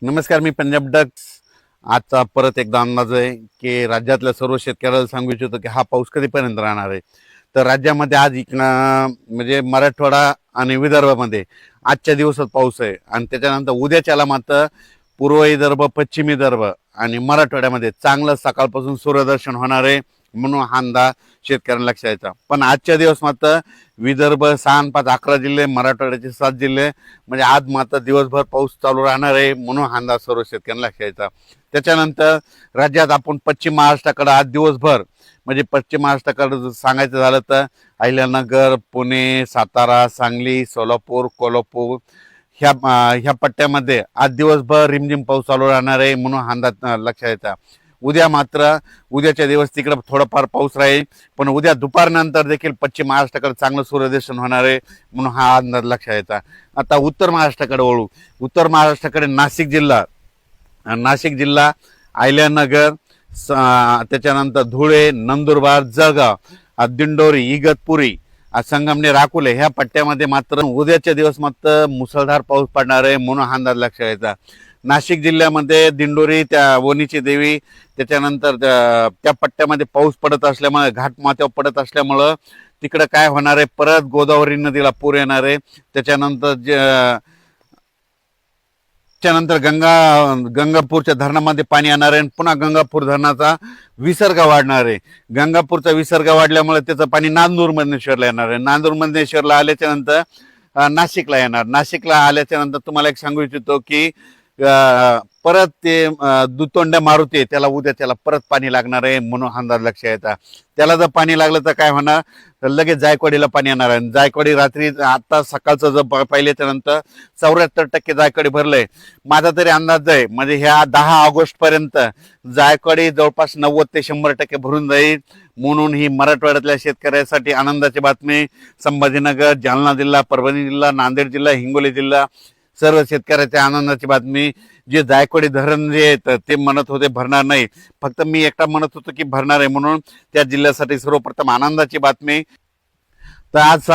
नमस्कार, मी पंजाब डक्स. आजचा परत एकदा अंदाज आहे की राज्यातल्या सर्व शेतकऱ्याला सांगू इच्छितो की हा पाऊस कधीपर्यंत राहणार आहे. तर राज्यामध्ये आज म्हणजे मराठवाडा आणि विदर्भामध्ये आजच्या दिवसात पाऊस आहे आणि त्याच्यानंतर उद्याच्याला मात्र पूर्व विदर्भ, पश्चिम विदर्भ आणि मराठवाड्यामध्ये चांगलं सकाळपासून सूर्यदर्शन होणार आहे म्हणून हा अंदाज शेतकऱ्यांना लक्षात यायचा. पण आजच्या दिवस मात्र विदर्भ 6 आणि 5 11 जिल्हे, मराठवाड्याचे 7 जिल्हे म्हणजे आज मात्र दिवसभर पाऊस चालू राहणार आहे म्हणून हा अंदाज सर्व शेतकऱ्यांना लक्षात यायचा. त्याच्यानंतर राज्यात आपण पश्चिम महाराष्ट्राकडे आज दिवसभर म्हणजे पश्चिम महाराष्ट्राकडे सांगायचं झालं तर अहिल्यानगर, पुणे, सातारा, सांगली, सोलापूर, कोल्हापूर ह्या पट्ट्यामध्ये आज दिवसभर रिमझिम पाऊस चालू राहणार आहे म्हणून हा अंदाज लक्षात यायचा. उद्याच्या दिवस तिकडे थोडाफार पाऊस राहील, पण उद्या दुपारनंतर देखील पश्चिम महाराष्ट्राकडे चांगलं सूर्यदर्शन होणार आहे म्हणून हा अंदाज लक्षात यायचा. आता उत्तर महाराष्ट्राकडे वळू. उत्तर महाराष्ट्राकडे नाशिक जिल्हा, अहिल्यानगर, त्याच्यानंतर धुळे, नंदुरबार, जळगाव, दिंडोरी, इगतपुरी, संगमनेर, अकोले ह्या पट्ट्यामध्ये मात्र उद्याच्या दिवस मात्र मुसळधार पाऊस पडणार आहे म्हणून हा अंदाज लक्षात यायचा. नाशिक जिल्ह्यामध्ये दिंडोरी, त्या वणीची देवी, त्याच्यानंतर त्या पट्ट्यामध्ये पाऊस पडत असल्यामुळे घाटमाथ्यावर पडत असल्यामुळं तिकडं काय होणार आहे, परत गोदावरी नदीला पूर येणार आहे. त्याच्यानंतर गंगापूरच्या धरणामध्ये पाणी येणार आहे. पुन्हा गंगापूर धरणाचा विसर्ग वाढणार आहे. गंगापूरचा विसर्ग वाढल्यामुळे त्याचं पाणी नांदूर मधनेश्वरला येणार आहे. नांदूर मधनेश्वरला आल्याच्या नंतर नाशिकला येणार. नाशिकला आल्याच्या नंतर तुम्हाला एक सांगू इच्छितो की परत ते दुतोंड्या मारुती त्याला त्याला परत पाणी लागणार आहे म्हणून अंदाज लक्षात येतात. त्याला जर पाणी लागलं तर काय होणार, तर लगेच जायकवाडीला पाणी येणार आहे. जायकवाडी रात्री आता सकाळचं जर पाहिल्याच्या नंतर 74% जायकवाडी भरलंय. माझा तरी अंदाज आहे म्हणजे ह्या 10 ऑगस्ट पर्यंत जायकवाडी जवळपास 90 ते 100% भरून जाईल म्हणून ही मराठवाड्यातल्या शेतकऱ्यासाठी आनंदाची बातमी. संभाजीनगर, जालना जिल्हा, परभणी जिल्हा, नांदेड जिल्हा, हिंगोली जिल्हा सर्व शेतकऱ्याच्या आनंदाची बातमी. जे जायकवाडी धरण जे आहे ते म्हणत होते भरणार नाही, फक्त मी एकटा म्हणत होतो की भरणार आहे म्हणून त्या जिल्ह्यासाठी सर्वप्रथम आनंदाची बातमी. तर आज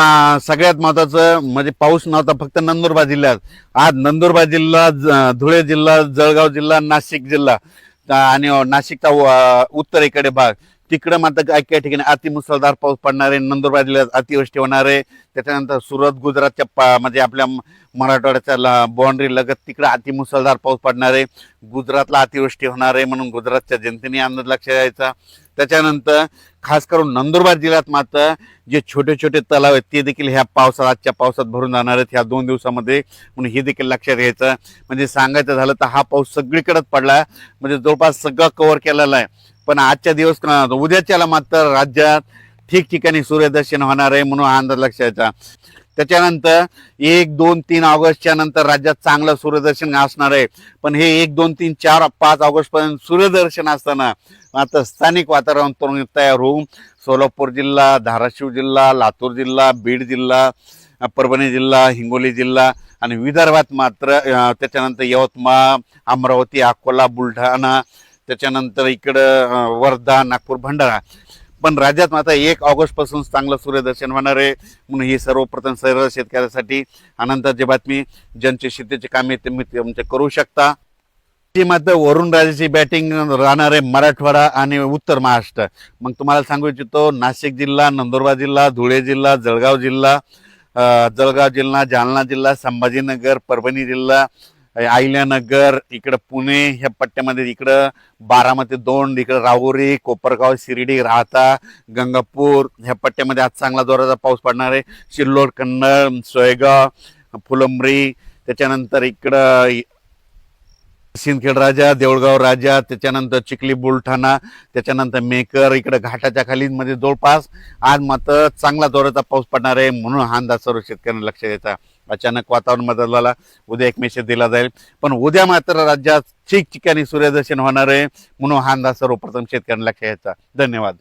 सगळ्यात महत्वाचं म्हणजे पाऊस नव्हता फक्त नंदुरबार जिल्ह्यात. आज नंदुरबार जिल्हा, धुळे जिल्हा, जळगाव जिल्हा, नाशिक जिल्हा आणि नाशिकचा उत्तरेकडे भाग तिकडं मात्र काही काही ठिकाणी अतिमुसळधार पाऊस पडणार आहे. नंदुरबार जिल्ह्यात अतिवृष्टी होणार आहे. त्याच्यानंतर सुरत, गुजरातच्या म्हणजे आपल्या मराठवाड्याच्या बाउंड्री लगत तिकडं अतिमुसळधार पाऊस पडणार आहे. गुजरातला अतिवृष्टी होणार आहे म्हणून गुजरातच्या जनतेने अंदाज लक्षात द्यायचा. त्याच्यानंतर खास करून नंदुरबार जिल्ह्यात मात्र जे छोटे छोटे तलाव आहेत ते देखील ह्या आजच्या पावसात भरून जाणार आहेत ह्या 2 दिवसामध्ये म्हणून हे देखील लक्षात घ्यायचं. म्हणजे सांगायचं झालं तर हा पाऊस सगळीकडेच पडला म्हणजे जवळपास सगळं कव्हर केलेलं आहे. पण आजच्या दिवस उद्याच्याला मात्र राज्यात ठिकठिकाणी सूर्यदर्शन होणार आहे म्हणून अंदाज लक्षात यायचा. त्याच्यानंतर 1, 2, 3 ऑगस्टच्या नंतर राज्यात चांगलं सूर्यदर्शन असणार आहे. पण हे 1, 2, 3, 4, 5 ऑगस्ट पर्यंत सूर्यदर्शन असताना आता स्थानिक वातावरण तयार होऊन सोलापूर जिल्हा, धाराशिव जिल्हा, लातूर जिल्हा, बीड जिल्हा, परभणी जिल्हा, हिंगोली जिल्हा आणि विदर्भात मात्र त्याच्यानंतर यवतमाळ, अमरावती, अकोला, बुलढाणा, त्याच्यानंतर इकडं वर्धा, नागपूर, भंडारा. पण राज्यात मात्र 1 ऑगस्ट पासून चांगलं सूर्यदर्शन होणार आहे म्हणून ही सर्वप्रथम सर्व शेतकऱ्यासाठी आनंदाची बातमी. ज्यांचे शेतीचे कामे तुम्ही तुमचे करू शकता. ती मात्र वरुणराजाची बॅटिंग राहणार आहे मराठवाडा आणि उत्तर महाराष्ट्र. मग तुम्हाला सांगू इच्छितो नाशिक जिल्हा, नंदुरबार जिल्हा, धुळे जिल्हा, जळगाव जिल्हा, जालना जिल्हा, संभाजीनगर, परभणी जिल्हा, अहिल्यानगर, इकडं पुणे ह्या पट्ट्यामध्ये, इकडं बारामती, दोंड, इकडं राहुरी, कोपरगाव, शिर्डी, राहता, गंगापूर ह्या पट्ट्यामध्ये आज चांगला जोराचा पाऊस पडणार आहे. सिल्लोड, कन्नड, सोयगाव, फुलंब्री, त्याच्यानंतर इकडं सिंदखेड राजा, देऊळगाव राजा, त्याच्यानंतर चिखली, बुलढाणा, त्याच्यानंतर मेकर, इकडे घाटाच्या खाली मध्ये जवळपास आज मात्र चांगला जोराचा पाऊस पडणार आहे म्हणून हा अंदाज सर्व शेतकऱ्यांना लक्ष द्यायचा. अचानक वातावरण बदलला, उद्या एक मेसेज दिला जाईल, पण उद्या मात्र राज्यात ठिकठिकाणी सूर्यदर्शन होणार आहे म्हणून हा अंदाज सर्वप्रथम शेतकऱ्यांना लक्ष द्यायचा. धन्यवाद.